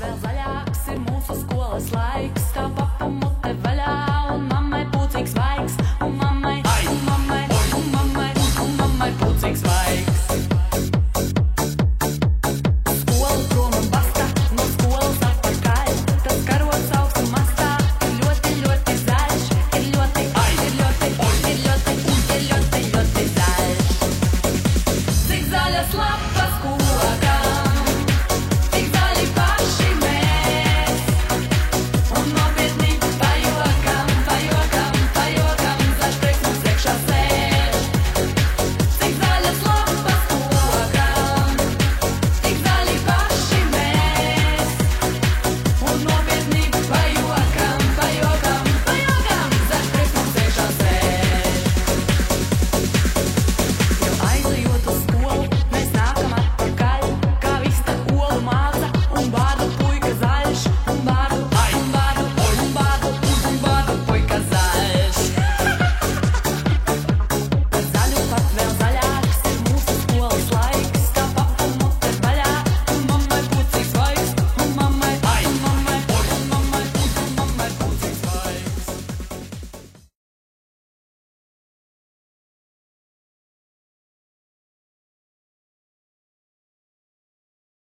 vēl zaļāks ir mūsu skolas laiks. Tā papa mute vaļā un mammai pūcīgs vaigs. Un mammai, un mammai, un mammai, un mammai pūcīgs vaigs. Skola prom un basta, no skolas atpakaļ. Tas karogs augstu mastā ir ļoti, ļoti zaļš. Ir ļoti, ir ļoti, ir ļoti, ir ļoti, ļoti zaļš. Cik zaļas lapas